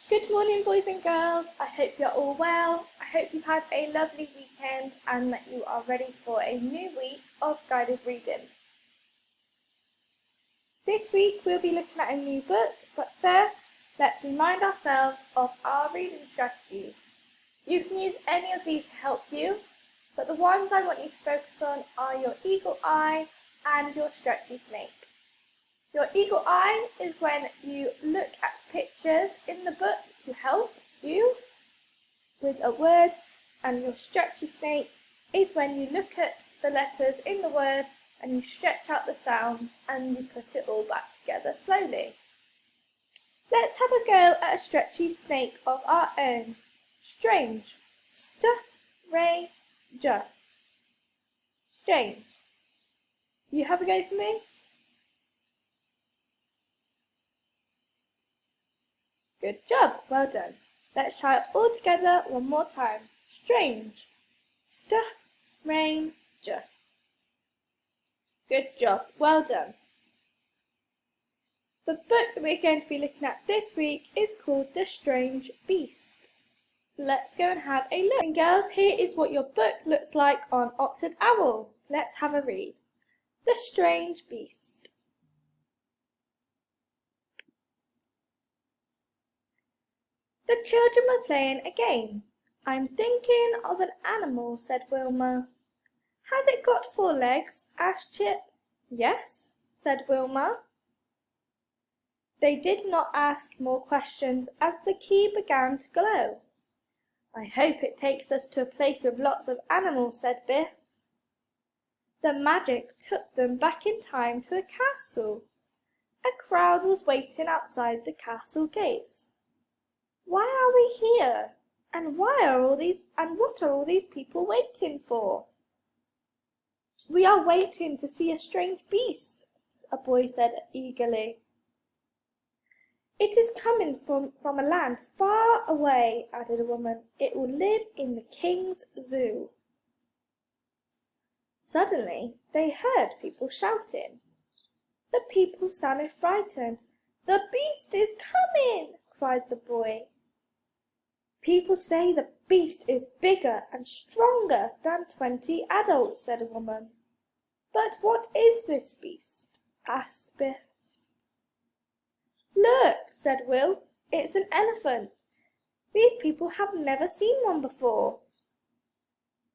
Good morning, boys and girls. I hope you're all well. I hope you've had a lovely weekend and that you are ready for a new week of guided reading. This week we'll be looking at a new book, but first let's remind ourselves of our reading strategies. You can use any of these to help you, but the ones I want you to focus on are your eagle eye and your stretchy snake. Your eagle eye is when you look at pictures in the book to help you with a word, and your stretchy snake is when you look at the letters in the word and you stretch out the sounds and you put it all back together slowly. Let's have a go at a stretchy snake of our own. Strange. Strange. Strange. You have a go for me? Good job, well done. Let's try it all together one more time. Strange. Strange. Good job, well done. The book that we're going to be looking at this week is called The Strange Beast. Let's go and have a look. And girls, here is what your book looks like on Oxford Owl. Let's have a read. The Strange Beast. The children were playing a game. I'm thinking of an animal, said Wilma. Has it got 4 legs? Asked Chip. Yes, said Wilma. They did not ask more questions as the key began to glow. I hope it takes us to a place with lots of animals, said Biff. The magic took them back in time to a castle. A crowd was waiting outside the castle gates. Why are we here? And what are all these people waiting for? We are waiting to see a strange beast, a boy said eagerly. It is coming from a land far away, added a woman. It will live in the king's zoo. Suddenly they heard people shouting. The people sounded frightened. The beast is coming, cried the boy. People say the beast is bigger and stronger than 20 adults, said a woman. But what is this beast? Asked Biff. Look, said Will, it's an elephant. These people have never seen one before.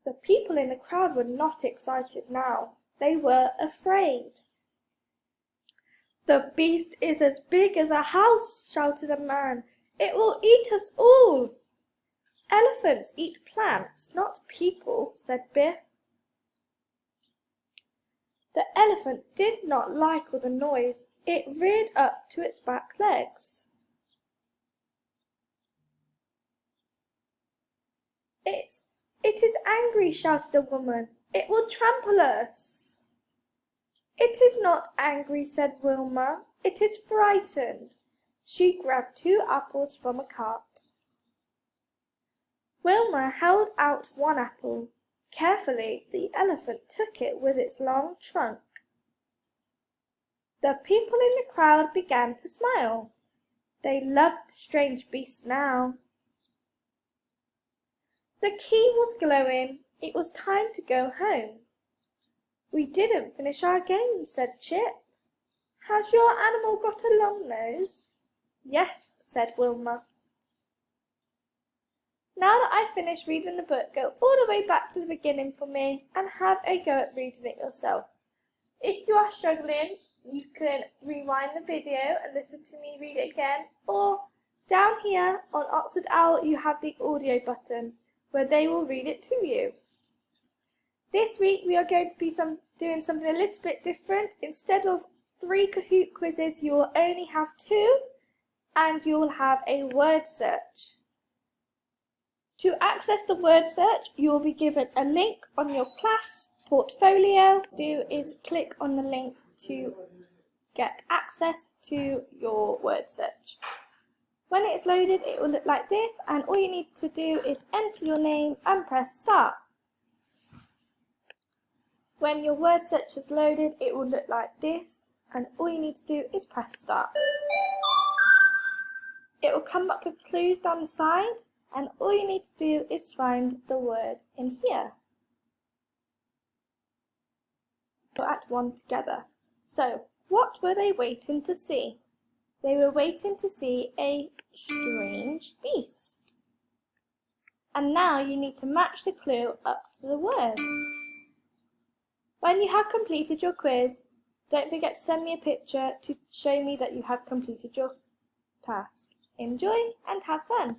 The people in the crowd were not excited now. They were afraid. The beast is as big as a house, shouted a man. It will eat us all. Elephants eat plants, not people, said Biff. The elephant did not like all the noise. It reared up to its back legs. It is angry, shouted a woman. It will trample us. It is not angry, said Wilma. It is frightened. She grabbed 2 apples from a cart. Wilma held out one apple. Carefully, the elephant took it with its long trunk. The people in the crowd began to smile. They loved the strange beast now. The key was glowing. It was time to go home. We didn't finish our game, said Chip. Has your animal got a long nose? Yes, said Wilma. Now that I've finished reading the book, go all the way back to the beginning for me and have a go at reading it yourself. If you are struggling, you can rewind the video and listen to me read it again, or down here on Oxford Owl you have the audio button where they will read it to you. This week we are going to be doing something a little bit different. Instead of 3 Kahoot quizzes, you will only have 2 and you will have a word search. To access the word search, you will be given a link on your class portfolio. What you do is click on the link to get access to your word search. When it's loaded, it will look like this, and all you need to do is enter your name and press start. When your word search is loaded, it will look like this, and all you need to do is press start. It will come up with clues down the side, and all you need to do is find the word in here. At one together. So, what were they waiting to see? They were waiting to see a strange beast. And now you need to match the clue up to the word. When you have completed your quiz, don't forget to send me a picture to show me that you have completed your task. Enjoy and have fun!